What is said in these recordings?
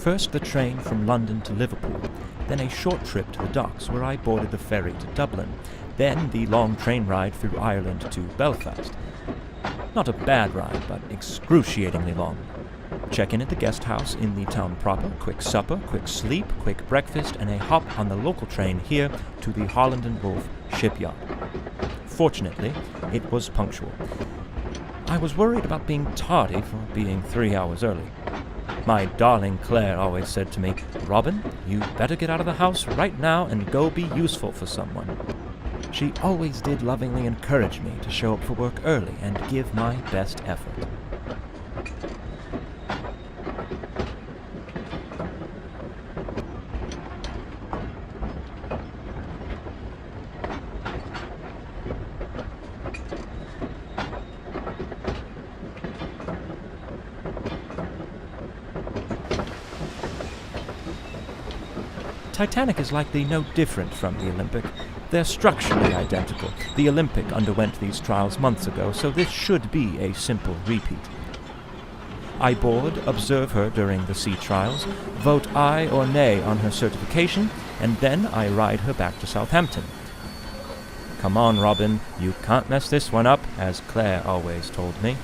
First the train from London to Liverpool, then a short trip to the docks where I boarded the ferry to Dublin, then the long train ride through Ireland to Belfast. Not a bad ride, but excruciatingly long. Check in at the guest house in the town proper, quick supper, quick sleep, quick breakfast, and a hop on the local train here to the Holland and Wolff shipyard. Fortunately, it was punctual. I was worried about being tardy for being 3 hours early. My darling Claire always said to me, "Robin, you better get out of the house right now and go be useful for someone." She always did lovingly encourage me to show up for work early and give my best effort. Titanic is likely no different from the Olympic. They're structurally identical. The Olympic underwent these trials months ago, so this should be a simple repeat. I board, observe her during the sea trials, vote aye or nay on her certification, and then I ride her back to Southampton. Come on, Robin, you can't mess this one up, as Claire always told me.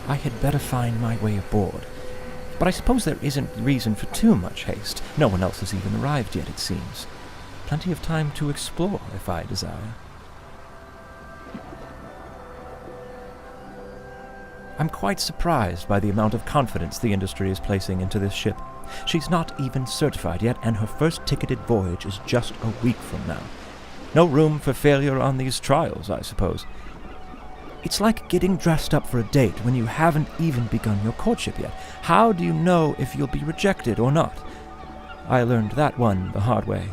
I had better find my way aboard. But I suppose there isn't reason for too much haste. No one else has even arrived yet, it seems. Plenty of time to explore, if I desire. I'm quite surprised by the amount of confidence the industry is placing into this ship. She's not even certified yet, and her first ticketed voyage is just a week from now. No room for failure on these trials, I suppose. It's like getting dressed up for a date when you haven't even begun your courtship yet. How do you know if you'll be rejected or not? I learned that one the hard way.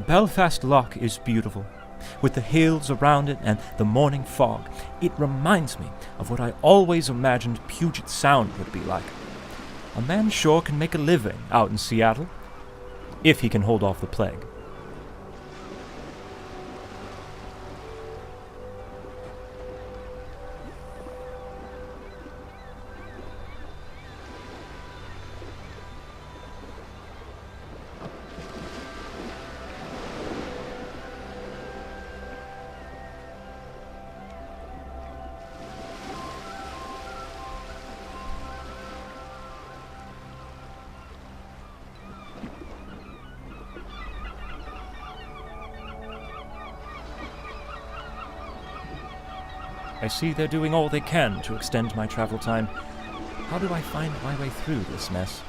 Belfast Lough is beautiful, with the hills around it and the morning fog. It reminds me of what I always imagined Puget Sound would be like. A man sure can make a living out in Seattle, if he can hold off the plague. I see they're doing all they can to extend my travel time. How do I find my way through this mess?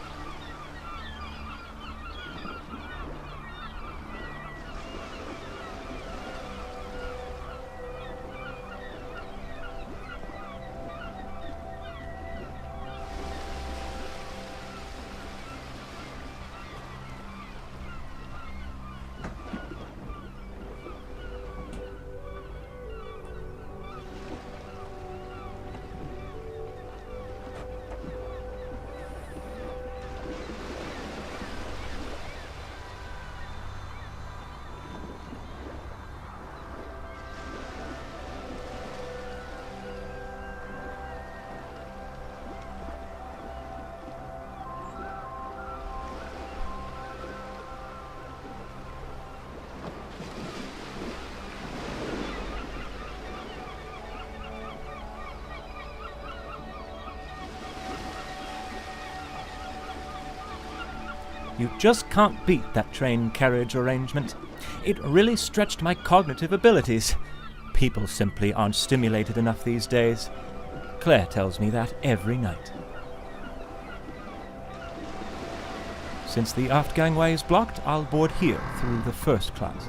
You just can't beat that train carriage arrangement. It really stretched my cognitive abilities. People simply aren't stimulated enough these days. Claire tells me that every night. Since the aft gangway is blocked, I'll board here through the first class.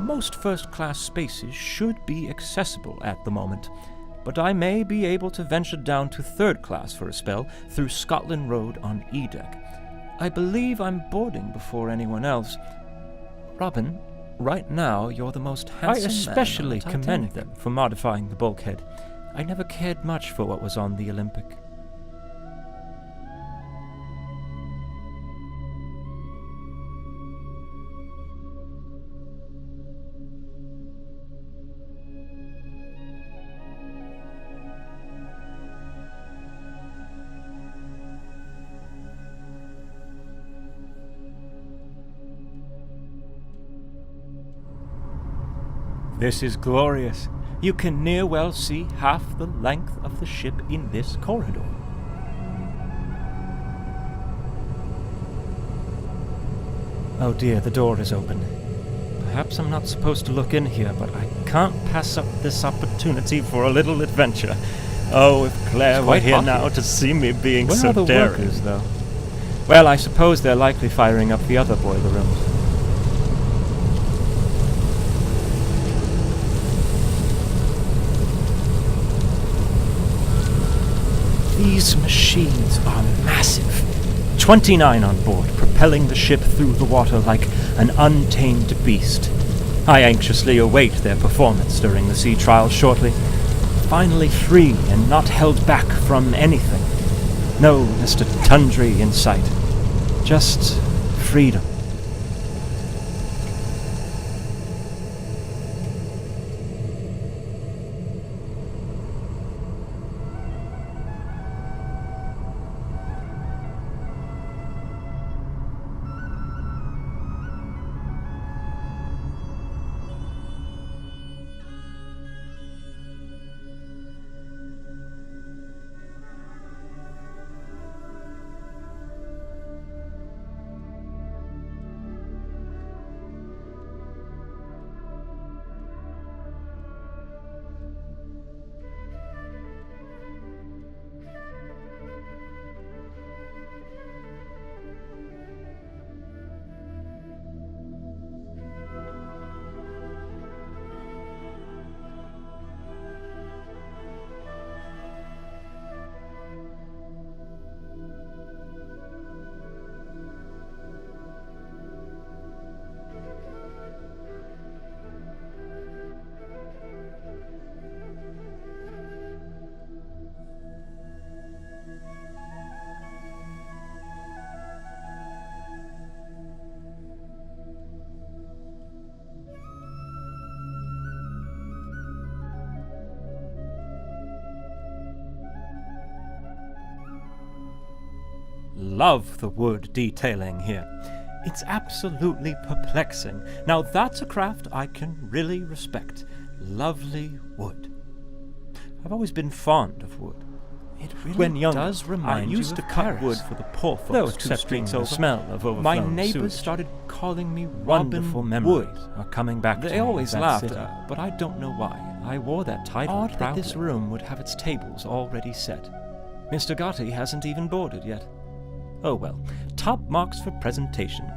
Most first-class spaces should be accessible at the moment, but I may be able to venture down to third class for a spell through Scotland Road on E-Deck. I believe I'm boarding before anyone else. Robin, right now you're the most handsome man on the Titanic. I especially commend them for modifying the bulkhead. I never cared much for what was on the Olympic. This is glorious. You can near well see half the length of the ship in this corridor. Oh dear, the door is open. Perhaps I'm not supposed to look in here, but I can't pass up this opportunity for a little adventure. Oh, if Claire were here now to see me being so daring. Where are the workers, though? Well, I suppose they're likely firing up the other boiler rooms. These machines are massive. 29 on board, propelling the ship through the water like an untamed beast. I anxiously await their performance during the sea trials shortly. Finally free and not held back from anything. No Mr. Tundry in sight. Just freedom. Love the wood detailing here. It's absolutely perplexing. Now that's a craft I can really respect. Lovely wood. I've always been fond of wood. It really when young, does remind I used to cut wood for the poor folks accepting the smell of overflowing My neighbors started calling me Wonderful memories are coming back to me. They always laughed at her, but I don't know why. I wore that title proudly. Odd that this room would have its tables already set. Mr. Gotti hasn't even boarded yet. Oh well, top marks for presentation.